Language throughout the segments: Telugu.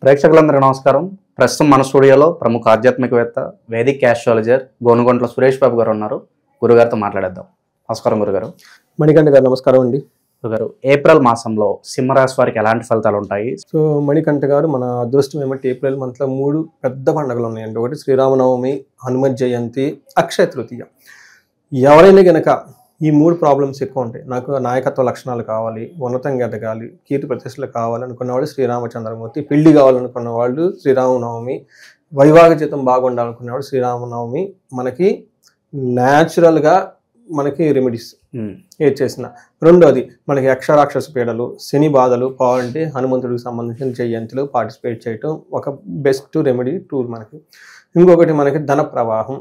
ప్రేక్షకులందరికీ నమస్కారం. ప్రస్తుతం మన స్టూడియోలో ప్రముఖ ఆధ్యాత్మికవేత్త, వేదిక్ ఆస్ట్రాలజర్ గోనుగొంట్ల సురేష్ బాబు గారు ఉన్నారు. గురుగారితో మాట్లాడేద్దాం. నమస్కారం గురుగారు. మణికంఠ గారు నమస్కారం అండి. గురుగారు, ఏప్రిల్ మాసంలో సింహరాశి వారికి ఎలాంటి ఫలితాలు ఉంటాయి? సో మణికంఠ గారు, మన అదృష్టం ఏమంటే ఏప్రిల్ మంత్లో 3 పెద్ద పండుగలు ఉన్నాయండి. ఒకటి శ్రీరామనవమి, హనుమత్ జయంతి, అక్షయ తృతీయ. ఎవరైనా గనక ఈ 3 ప్రాబ్లమ్స్ ఎక్కువ ఉంటాయి, నాకు నాయకత్వ లక్షణాలు కావాలి, ఉన్నతంగా ఎదగాలి, కీర్తి ప్రతిష్టలు కావాలనుకున్నవాళ్ళు శ్రీరామచంద్రమూర్తి, పెళ్లి కావాలనుకున్న వాళ్ళు శ్రీరామనవమి, వైవాహిక జీవితం బాగుండాలనుకున్నవాడు శ్రీరామనవమి మనకి న్యాచురల్గా మనకి రెమెడీస్ ఏది చేసిన. రెండోది మనకి యక్షరాక్షస పీడలు, శని బాధలు పోవాలంటే హనుమంతుడికి సంబంధించిన జయంతులు పార్టిసిపేట్ చేయటం ఒక బెస్ట్ రెమెడీ టూల్ మనకి. ఇంకొకటి మనకి ధన ప్రవాహం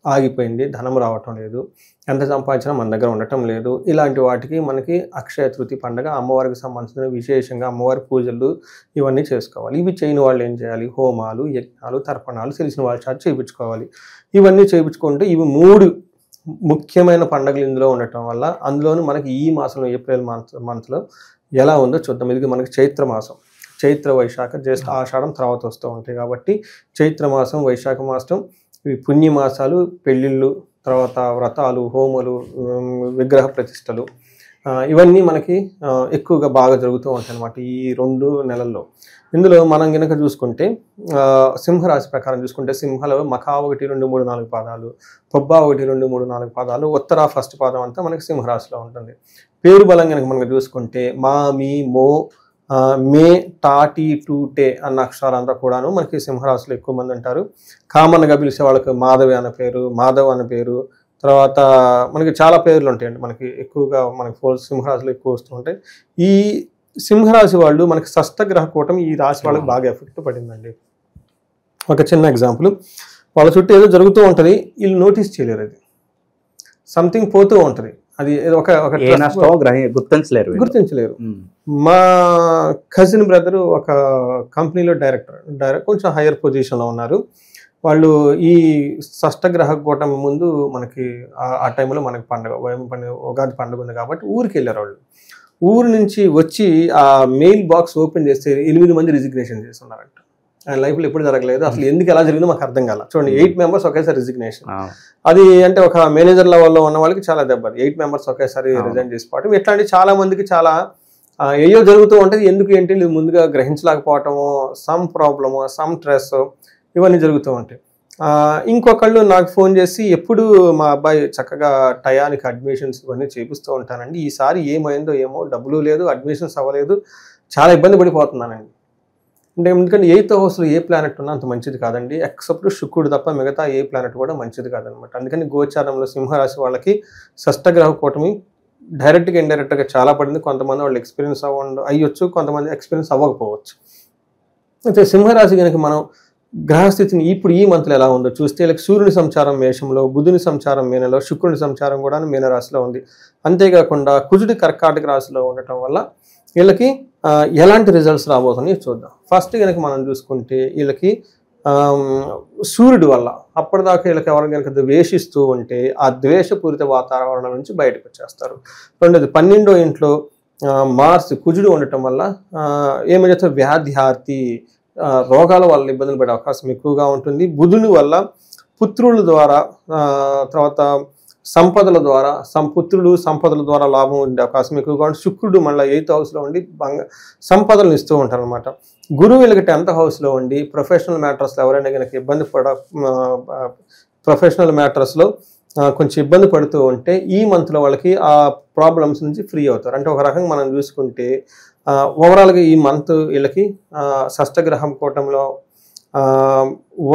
ఆగిపోయింది, ధనం రావటం లేదు, ఎంత సంపాదించినా మన దగ్గర ఉండటం లేదు. ఇలాంటి వాటికి మనకి అక్షయ తృతీయ పండుగ, అమ్మవారికి సంబంధించిన విశేషంగా అమ్మవారి పూజలు ఇవన్నీ చేసుకోవాలి. ఇవి చేయని వాళ్ళు ఏం చేయాలి? హోమాలు, యజ్ఞాలు, తర్పణాలు తెలిసిన వాళ్ళ చేత చేయించుకోవాలి. ఇవన్నీ చేయించుకుంటే ఇవి 3 ముఖ్యమైన పండుగలు ఇందులో ఉండటం వల్ల, అందులోనూ మనకి ఈ మాసంలో ఏప్రిల్ మంత్లో ఎలా ఉందో చూద్దాం. ఇది మనకి చైత్ర మాసం, చైత్ర వైశాఖ జ్యేష్ఠ ఆషాఢం తర్వాత వస్తూ ఉంటాయి కాబట్టి చైత్ర మాసం, వైశాఖ మాసం ఇవి పుణ్యమాసాలు, పెళ్ళిళ్ళు, తర్వాత వ్రతాలు, హోమలు, విగ్రహ ప్రతిష్టలు, ఇవన్నీ మనకి ఎక్కువగా బాగా జరుగుతూ ఉంటాయి అన్నమాట ఈ 2 నెలల్లో. ఇందులో మనం కనుక చూసుకుంటే సింహరాశి ప్రకారం చూసుకుంటే సింహలో మఖా 1, 2, 3, 4 పాదాలు, పొబ్బా 1, 2, 3, 4 పాదాలు, ఉత్తర ఫస్ట్ పాదం అంతా మనకి సింహరాశిలో ఉంటుంది. పేరు బలం కనుక మనకు చూసుకుంటే మా, మీ, మో, మే, టా, టీ, టూ, టే అన్న అక్షరాలంతా కూడాను మనకి సింహరాశిలో ఎక్కువ మంది ఉంటారు. కామన్గా పిలిచే వాళ్ళకి మాధవి అనే పేరు, మాధవ్ అనే పేరు, తర్వాత మనకి చాలా పేర్లు ఉంటాయండి. మనకి ఎక్కువగా మనకి సింహరాశిలో ఎక్కువ వస్తూ ఉంటాయి. ఈ సింహరాశి వాళ్ళు మనకి షష్టగ్రహ కూటమి ఈ రాశి వాళ్ళకి బాగా ఎఫెక్ట్ పడిందండి. ఒక చిన్న ఎగ్జాంపుల్, వాళ్ళ చుట్టూ ఏదో జరుగుతూ ఉంటుంది, వీళ్ళు నోటీస్ చేయలేరు, అది సంథింగ్ పోతూ ఉంటుంది, అది గుర్తించలేరు. మా కజిన్ బ్రదర్ ఒక కంపెనీలో డైరెక్టర్ కొంచెం హైయర్ పొజిషన్లో ఉన్నారు. వాళ్ళు ఈ షష్టగ్రహ కూటమి ముందు మనకి ఆ టైంలో మనకి ఉగాది పండుగ ఉంది కాబట్టి ఊరికి వెళ్ళారు. వాళ్ళు ఊరు నుంచి వచ్చి ఆ మెయిల్ బాక్స్ ఓపెన్ చేస్తే 8 మంది రిజిగ్నేషన్ చేస్తున్నారంట. ఆయన లైఫ్లో ఎప్పుడు జరగలేదు, అసలు ఎందుకు ఎలా జరిగిందో మాకు అర్థం కాల. చూడండి, 8 మెంబర్స్ ఒకేసారి రిజిగ్నేషన్. అది అంటే ఒక మేనేజర్ లెవెల్లో ఉన్న వాళ్ళకి చాలా దెబ్బ. 8 మెంబర్స్ ఒకేసారి రిజైన్ చేసుకోవటం, ఇట్లాంటి చాలా మందికి చాలా ఏయో జరుగుతూ ఉంటుంది. ఎందుకు ఏంటి ముందుగా గ్రహించలేకపోవటము, సమ్ ప్రాబ్లము, సమ్ స్ట్రెస్, ఇవన్నీ జరుగుతూ ఉంటాయి. ఇంకొకళ్ళు నాకు ఫోన్ చేసి, ఎప్పుడు మా అబ్బాయి చక్కగా టయానికి అడ్మిషన్స్ ఇవన్నీ చేపిస్తూ ఉంటానండి, ఈసారి ఏమైందో ఏమో, డబ్బులు లేదు, అడ్మిషన్స్ అవ్వలేదు, చాలా ఇబ్బంది పడిపోతున్నానండి. అంటే ఎందుకంటే 8th హౌస్లో ఏ ప్లానెట్ ఉన్నా అంత మంచిది కాదండి, ఎక్సెప్ట్ శుక్రుడు తప్ప మిగతా ఏ ప్లానెట్ కూడా మంచిది కాదనమాట. అందుకని గోచారంలో సింహరాశి వాళ్ళకి షష్టగ్రహ కూటమి డైరెక్ట్గా ఇండైరెక్ట్గా చాలా పడింది. కొంతమంది వాళ్ళు ఎక్స్పీరియన్స్ అయ్యొచ్చు, కొంతమంది ఎక్స్పీరియన్స్ అవ్వకపోవచ్చు. అయితే సింహరాశి కనుక మనం గ్రహస్థితిని ఇప్పుడు ఈ మంత్లో ఎలా ఉందో చూస్తే, వీళ్ళకి సూర్యుని సంచారం మేషంలో, బుధుని సంచారం మీనలో, శుక్రుని సంచారం కూడా మీనరాశిలో ఉంది. అంతేకాకుండా కుజుడి కర్కాటక రాశిలో ఉండటం వల్ల వీళ్ళకి ఎలాంటి రిజల్ట్స్ రాబోతున్నాయో చూద్దాం. ఫస్ట్ కనుక మనం చూసుకుంటే, వీళ్ళకి సూర్యుడి వల్ల అప్పటిదాకా వీళ్ళకి ఎవరు కనుక ద్వేషిస్తూ ఉంటే ఆ ద్వేషపూరిత వాతావరణం నుంచి బయటకు వచ్చేస్తారు. రెండోది 12వ ఇంట్లో మార్స్ కుజుడు ఉండటం వల్ల ఏమైతే వ్యాధ్యార్థి రోగాల వల్ల ఇబ్బందులు పడే అవకాశం ఎక్కువగా ఉంటుంది. బుధుని వల్ల పుత్రుల ద్వారా, తర్వాత సంపదల ద్వారా, సంపదల ద్వారా లాభం ఉండే అవకాశం ఎక్కువగా ఉంటుంది. శుక్రుడు మళ్ళీ 8th హౌస్లో ఉండి సంపదలను ఇస్తూ ఉంటారు అనమాట. గురువు వీళ్ళకి 10th హౌస్లో ఉండి ప్రొఫెషనల్ మ్యాటర్స్లో ఎవరైనా కనుక ప్రొఫెషనల్ మ్యాటర్స్లో కొంచెం ఇబ్బంది పడుతూ ఉంటే ఈ మంత్లో వాళ్ళకి ఆ ప్రాబ్లమ్స్ నుంచి ఫ్రీ అవుతారు. అంటే ఒక రకంగా మనం చూసుకుంటే ఓవరాల్గా ఈ మంత్ వీళ్ళకి షష్టగ్రహం కూటంలో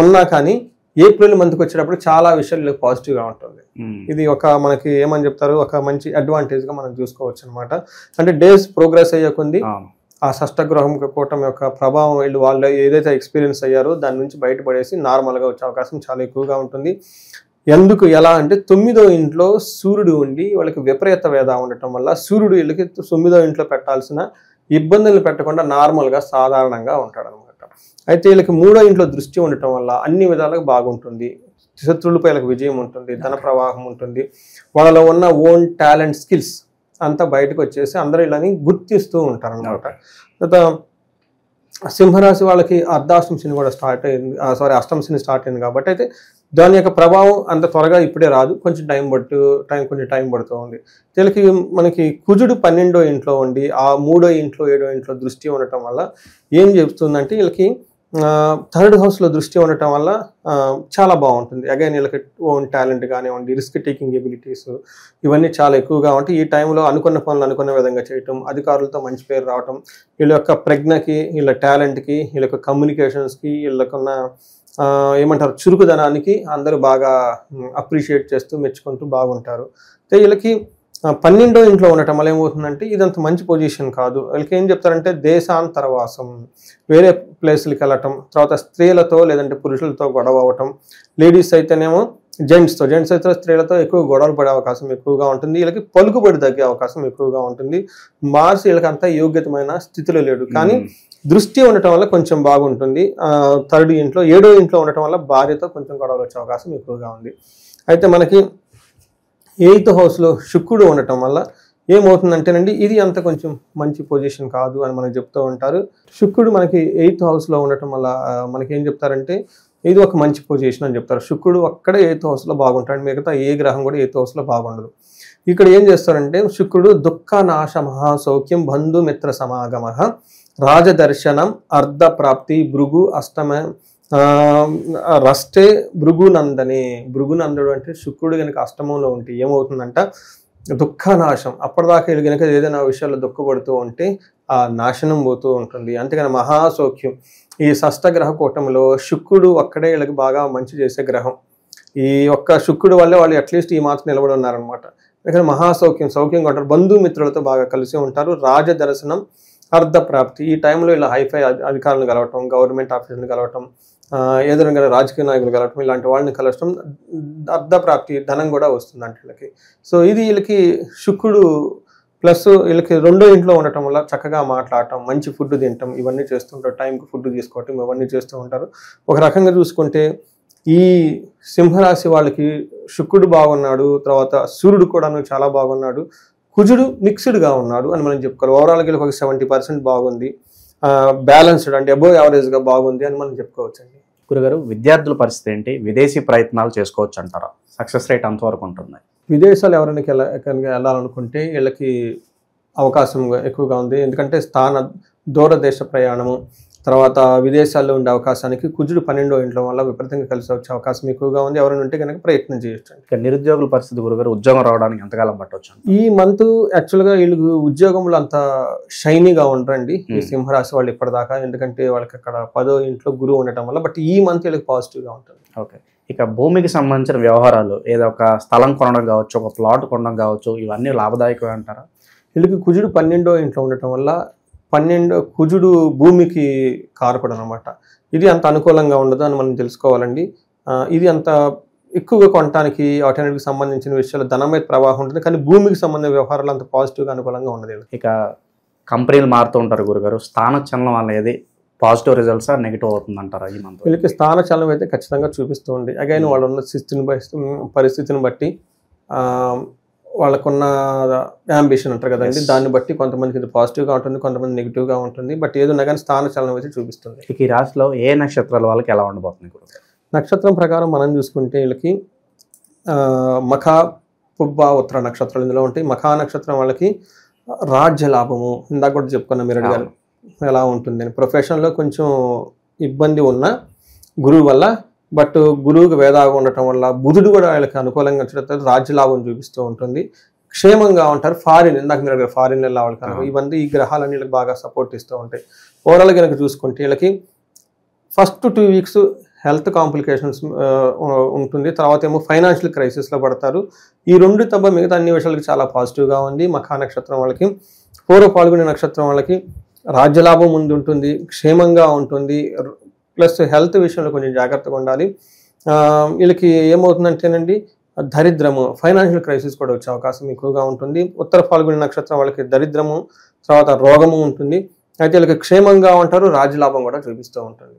ఉన్నా కానీ ఏప్రిల్ మంత్కి వచ్చేటప్పుడు చాలా విషయాలు పాజిటివ్గా ఉంటుంది. ఇది ఒక మనకి ఏమని చెప్తారు, ఒక మంచి అడ్వాంటేజ్గా మనం చూసుకోవచ్చు అనమాట. అంటే డేస్ ప్రోగ్రెస్ అయ్యే కొద్ది ఆ షష్టగ్రహం కూటమి యొక్క ప్రభావం వాళ్ళు ఏదైతే ఎక్స్పీరియన్స్ అయ్యారో దాని నుంచి బయటపడేసి నార్మల్గా వచ్చే అవకాశం చాలా ఎక్కువగా ఉంటుంది. ఎందుకు ఎలా అంటే 9వ ఇంట్లో సూర్యుడు ఉండి వాళ్ళకి విపరీత వేద ఉండటం వల్ల సూర్యుడు వీళ్ళకి 9వ ఇంట్లో పెట్టాల్సిన ఇబ్బందులు పెట్టకుండా నార్మల్గా సాధారణంగా ఉంటాడనమాట. అయితే వీళ్ళకి 3వ ఇంట్లో దృష్టి ఉండటం వల్ల అన్ని విధాలుగా బాగుంటుంది. శత్రువులపై వీళ్ళకి విజయం ఉంటుంది, ధన ప్రవాహం ఉంటుంది, వాళ్ళలో ఉన్న ఓన్ టాలెంట్ స్కిల్స్ అంతా బయటకు వచ్చేసి అందరూ ఇలాని గుర్తిస్తూ ఉంటారనమాట. సింహరాశి వాళ్ళకి అర్ధాష్టమ శని కూడా స్టార్ట్ అయింది, అష్టమ శని స్టార్ట్ అయింది కాబట్టి అయితే దాని యొక్క ప్రభావం అంత త్వరగా ఇప్పుడే రాదు, కొంచెం టైం పడుతూ ఉంది. వీళ్ళకి మనకి కుజుడు 12వ ఇంట్లో ఉండి ఆ 3వ ఇంట్లో 7వ ఇంట్లో దృష్టి ఉండటం వల్ల ఏం చెప్తుందంటే వీళ్ళకి థర్డ్ హౌస్లో దృష్టి ఉండటం వల్ల చాలా బాగుంటుంది. అగైన్ వీళ్ళకి ఓన్ టాలెంట్ కానివ్వండి, రిస్క్ టేకింగ్ ఎబిలిటీస్ ఇవన్నీ చాలా ఎక్కువగా ఉంటాయి. ఈ టైంలో అనుకున్న పనులు అనుకున్న విధంగా చేయటం, అధికారులతో మంచి పేరు రావటం, వీళ్ళ యొక్క ప్రజ్ఞకి, వీళ్ళ టాలెంట్కి, వీళ్ళ యొక్క కమ్యూనికేషన్స్కి, వీళ్ళకున్న ఏమంటారు చురుకుదనానికి అందరూ బాగా అప్రిషియేట్ చేస్తూ మెచ్చుకుంటూ బాగుంటారు. వీళ్ళకి 12వ ఇంట్లో ఉండటం వల్ల ఏమవుతుందంటే ఇదంత మంచి పొజిషన్ కాదు. వీళ్ళకి ఏం చెప్తారంటే దేశాంతరవాసం, వేరే ప్లేస్లకి వెళ్ళటం, తర్వాత స్త్రీలతో లేదంటే పురుషులతో గొడవ అవ్వటం, లేడీస్ అయితేనేమో జెంట్స్ అయితే స్త్రీలతో ఎక్కువ గొడవలు పడే అవకాశం ఎక్కువగా ఉంటుంది. వీళ్ళకి పలుకుబడి తగ్గే అవకాశం ఎక్కువగా ఉంటుంది. మార్స్ వీళ్ళకి అంత యోగ్యతమైన స్థితిలో లేడు, కానీ దృష్టి ఉండటం వల్ల కొంచెం బాగుంటుంది. థర్డ్ ఇంట్లో 7వ ఇంట్లో ఉండటం వల్ల భార్యతో కొంచెం గొడవలు వచ్చే అవకాశం ఎక్కువగా ఉంది. అయితే మనకి 8th హౌస్లో శుక్రుడు ఉండటం వల్ల ఏమవుతుందంటేనండి ఇది అంత కొంచెం మంచి పొజిషన్ కాదు అని మనకు చెప్తూ ఉంటారు. శుక్రుడు మనకి 8th హౌస్లో ఉండటం వల్ల మనకి ఏం చెప్తారంటే ఇది ఒక మంచి పొజిషన్ అని చెప్తారు. శుక్రుడు అక్కడే 8th హౌస్లో బాగుంటాడు, మిగతా ఏ గ్రహం కూడా 8th హౌస్లో బాగుండదు. ఇక్కడ ఏం చేస్తారంటే శుక్రుడు దుఃఖ నాశ మహాసౌఖ్యం బంధుమిత్ర సమాగమ రాజదర్శనం అర్ధప్రాప్తి భృగు అష్టమ రష్టే భృగునందనే. భృగునందుడు అంటే శుక్రుడు కనుక అష్టమంలో ఉంటే ఏమవుతుందంట దుఃఖనాశం. అప్పటిదాకా వీళ్ళు కనుక ఏదైనా విషయాల్లో దుఃఖపడుతూ ఉంటే ఆ నాశనం పోతూ ఉంటుంది. అంతేకాని మహాసౌఖ్యం. ఈ షష్టగ్రహ కూటమిలో శుక్రుడు ఒక్కడే వీళ్ళకి బాగా మంచి చేసే గ్రహం. ఈ ఒక్క శుక్రుడు వల్లే వాళ్ళు అట్లీస్ట్ ఈ మాత్రం నిలబడి ఉన్నారనమాట. ఇక్కడ సౌఖ్యంగా ఉంటారు, బంధుమిత్రులతో బాగా కలిసి ఉంటారు. రాజదర్శనం అర్ధప్రాప్తి. ఈ టైంలో ఇలా హైఫై అధికారులను కలవటం, గవర్నమెంట్ ఆఫీసులను కలవటం, ఏదైనా రాజకీయ నాయకులు కలవటం, ఇలాంటి వాళ్ళని కలవటం, అర్ధప్రాప్తి ధనం కూడా వస్తుంది అంటే వీళ్ళకి. సో ఇది వీళ్ళకి శుక్రుడు ప్లస్ వీళ్ళకి 2వ ఇంట్లో ఉండటం వల్ల చక్కగా మాట్లాడటం, మంచి ఫుడ్ తినటం ఇవన్నీ చేస్తుంటారు, టైంకి ఫుడ్ తీసుకోవటం ఇవన్నీ చేస్తూ ఉంటారు. ఒక రకంగా చూసుకుంటే ఈ సింహరాశి వాళ్ళకి శుక్రుడు బాగున్నాడు, తర్వాత సూర్యుడు కూడా చాలా బాగున్నాడు, కుజుడు మిక్స్డ్గా ఉన్నాడు అని మనం చెప్పుకోవాలి. ఓవరాల్గా ఒక 70% బాగుంది, బ్యాలెన్స్డ్ అంటే అబోవ్ యావరేజ్గా బాగుంది అని మనం చెప్పుకోవచ్చండి. గురుగారు, విద్యార్థుల పరిస్థితి ఏంటి? విదేశీ ప్రయత్నాలు చేసుకోవచ్చు అంటారా? సక్సెస్ రేట్ అంతవరకు ఉంటుంది? విదేశాలు ఎవరైనా వెళ్ళాలనుకుంటే వీళ్ళకి అవకాశం ఎక్కువగా ఉంది. ఎందుకంటే దూరదేశ ప్రయాణము, తర్వాత విదేశాల్లో ఉండే అవకాశానికి కుజుడు 12వ ఇంట్లో వల్ల విపరీతంగా కలిసి వచ్చే అవకాశం ఎక్కువగా ఉంది. ఎవరైనా ఉంటే కనుక ప్రయత్నం చేయొచ్చు. ఇక నిరుద్యోగుల పరిస్థితి గురుగారు, ఉద్యోగం రావడానికి ఎంతకాలం పట్టవచ్చు? ఈ మంత్ యాక్చువల్గా వీళ్ళకి ఉద్యోగంలో అంత షైనీగా ఉండరండి ఈ సింహరాశి వాళ్ళు ఇప్పటిదాకా, ఎందుకంటే వాళ్ళకి అక్కడ 10వ ఇంట్లో గురువు ఉండటం వల్ల. బట్ ఈ మంత్ వీళ్ళకి పాజిటివ్గా ఉంటుంది. ఓకే. ఇక భూమికి సంబంధించిన వ్యవహారాలు, ఏదో ఒక స్థలం కొనడం కావచ్చు, ఒక ప్లాట్ కొనడం కావచ్చు, ఇవన్నీ లాభదాయకమే అంటారా? వీళ్ళకి కుజుడు 12వ ఇంట్లో ఉండటం వల్ల కుజుడు భూమికి కారకుడు అనమాట. ఇది అంత అనుకూలంగా ఉండదు అని మనం తెలుసుకోవాలండి. ఇది అంత ఎక్కువగా కొనడానికి వాటన్నిటికి సంబంధించిన విషయాలు ధనమైన ప్రవాహం ఉంటుంది, కానీ భూమికి సంబంధించిన వ్యవహారాలు అంత పాజిటివ్గా అనుకూలంగా ఉండదు. ఇక కంపెనీలు మారుతూ ఉంటారు గురుగారు, స్థానచలనం అనేది పాజిటివ్ రిజల్ట్స్ నెగిటివ్ అవుతుంది అంటారా ఈ మంత్? వీళ్ళకి స్థానచలనం అయితే ఖచ్చితంగా చూపిస్తూ ఉంది. అగైన్ వాళ్ళు ఉన్న పరిస్థితిని బట్టి, వాళ్ళకున్న యాంబిషన్ అంటారు కదండి, దాన్ని బట్టి కొంతమందికి ఇది పాజిటివ్గా ఉంటుంది, కొంతమంది నెగిటివ్గా ఉంటుంది. బట్ ఏదన్నా కానీ స్థానచలనం అయితే చూపిస్తుంది. ఇక ఈ రాశిలో ఏ నక్షత్రాల వాళ్ళకి ఎలా ఉండబోతుంది? నక్షత్రం ప్రకారం మనం చూసుకుంటే వీళ్ళకి మఖ, పుబ్బ, ఉత్తర నక్షత్రాలు ఇందులో ఉంటాయి. మఖా నక్షత్రం వాళ్ళకి రాజ్య లాభము, ఇందాక కూడా చెప్పుకున్నాం మీరు అడిగారు ఎలా ఉంటుంది అని. ప్రొఫెషన్లో కొంచెం ఇబ్బంది ఉన్న గురువు వల్ల, బట్ గురువుకి వేదాగా ఉండటం వల్ల బుధుడు కూడా వీళ్ళకి అనుకూలంగా వచ్చేటప్పుడు రాజ్యలాభం చూపిస్తూ ఉంటుంది. క్షేమంగా ఉంటారు. ఫారిన్, ఇందాక మీరు ఫారిన్ వెళ్ళాలి కనుక ఇవన్నీ ఈ గ్రహాలన్నీ వీళ్ళకి బాగా సపోర్ట్ ఇస్తూ ఉంటాయి. ఓవరాల్ కనుక చూసుకుంటే వీళ్ళకి ఫస్ట్ 2 వీక్స్ హెల్త్ కాంప్లికేషన్స్ ఉంటుంది, తర్వాత ఏమో ఫైనాన్షియల్ క్రైసిస్లో పడతారు. ఈ 2 తప్ప మిగతా అన్ని విషయాలకి చాలా పాజిటివ్గా ఉంది. మఖా నక్షత్రం వాళ్ళకి, పూర్వ పాల్గొనే నక్షత్రం వాళ్ళకి రాజ్యలాభం ముందు ఉంటుంది, క్షేమంగా ఉంటుంది, ప్లస్ హెల్త్ విషయంలో కొంచెం జాగ్రత్తగా ఉండాలి. వీళ్ళకి ఏమవుతుందంటేనండి దరిద్రము, ఫైనాన్షియల్ క్రైసిస్ కూడా వచ్చే అవకాశం ఎక్కువగా ఉంటుంది. ఉత్తర పాల్గొనే నక్షత్రం వాళ్ళకి దరిద్రము, తర్వాత రోగము ఉంటుంది. అయితే వీళ్ళకి క్షేమంగా ఉంటారు, రాజ్యలాభం కూడా చూపిస్తూ ఉంటుంది.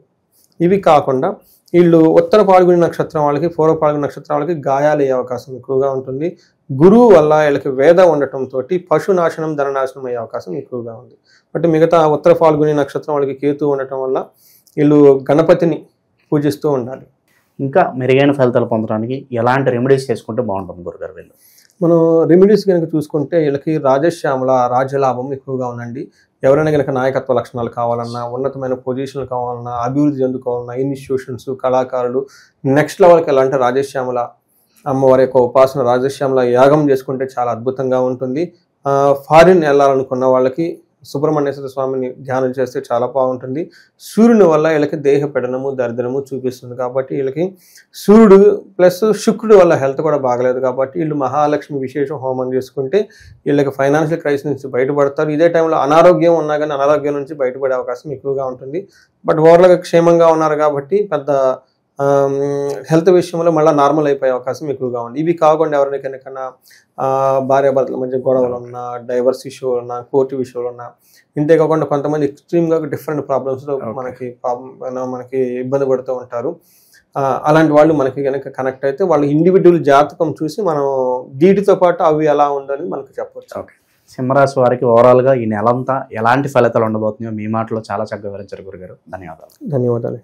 ఇవి కాకుండా వీళ్ళు ఉత్తర పాల్గొనే నక్షత్రం వాళ్ళకి, పూర్వ పాల్గొనే నక్షత్రం వాళ్ళకి గాయాలు అయ్యే అవకాశం ఎక్కువగా ఉంటుంది. గురువు వల్ల వీళ్ళకి వేదం ఉండటంతో పశునాశనం ధననాశనం అయ్యే అవకాశం ఎక్కువగా ఉంది. బట్ మిగతా ఉత్తర ఫాల్గుని నక్షత్రం వాళ్ళకి కేతు ఉండటం వల్ల వీళ్ళు గణపతిని పూజిస్తూ ఉండాలి. ఇంకా మెరుగైన ఫలితాలు పొందడానికి ఎలాంటి రెమెడీస్ చేసుకుంటే బాగుంటుంది గురుగారు వీళ్ళు? మనం రెమెడీస్ కనుక చూసుకుంటే వీళ్ళకి రాజశ్యామల రాజ్యలాభం ఎక్కువగా ఉందండి. ఎవరైనా కనుక నాయకత్వ లక్షణాలు కావాలన్నా, ఉన్నతమైన పొజిషన్లు కావాలన్నా, అభివృద్ధి చెందుకోవాలన్నా, ఇన్స్టిట్యూషన్స్, కళాకారులు నెక్స్ట్ లెవెల్కి వెళ్ళాలంటే రాజశ్యామల అమ్మవారి యొక్క ఉపాసన, రాజశ్యామల యాగం చేసుకుంటే చాలా అద్భుతంగా ఉంటుంది. ఫారిన్ వెళ్ళాలనుకున్న వాళ్ళకి సుబ్రహ్మణ్యేశ్వర స్వామిని ధ్యానం చేస్తే చాలా బాగుంటుంది. సూర్యుని వల్ల వీళ్ళకి దేహ పెడనము దరిద్రము చూపిస్తుంది కాబట్టి వీళ్ళకి సూర్యుడు ప్లస్ శుక్రుడు వల్ల హెల్త్ కూడా బాగలేదు కాబట్టి వీళ్ళు మహాలక్ష్మి విశేష హోమం చేసుకుంటే వీళ్ళకి ఫైనాన్షియల్ క్రైసిస్ నుంచి బయటపడతారు. ఇదే టైంలో అనారోగ్యం ఉన్నా కానీ అనారోగ్యం నుంచి బయటపడే అవకాశం ఎక్కువగా ఉంటుంది. బట్ ఓవర్గా క్షేమంగా ఉన్నారు కాబట్టి పెద్ద హెల్త్ విషయంలో మళ్ళీ నార్మల్ అయిపోయే అవకాశం ఎక్కువగా ఉంది. ఇవి కాకుండా ఎవరికైనా భార్యాభర్తల మధ్య గొడవలు ఉన్నా, డైవర్స్ ఇష్యూలు ఉన్నా, కోర్టు విషయాలు ఉన్నా, ఇంతే కాకుండా కొంతమంది ఎక్స్ట్రీమ్గా డిఫరెంట్ ప్రాబ్లమ్స్లో మనకి ఇబ్బంది పడుతూ ఉంటారు. అలాంటి వాళ్ళు మనకి కనుక కనెక్ట్ అయితే వాళ్ళ ఇండివిజువల్ జాతకం చూసి మనం వీటితో పాటు అవి ఎలా ఉందని మనకు చెప్పవచ్చు. ఓకే, సింహరాశి వారికి ఓవరాల్గా ఈ నెలంతా ఎలాంటి ఫలితాలు ఉండబోతున్నాయో మీ మాటలో చాలా చక్కగా వివరించారు గురుగారు. ధన్యవాదాలు. ధన్యవాదాలు.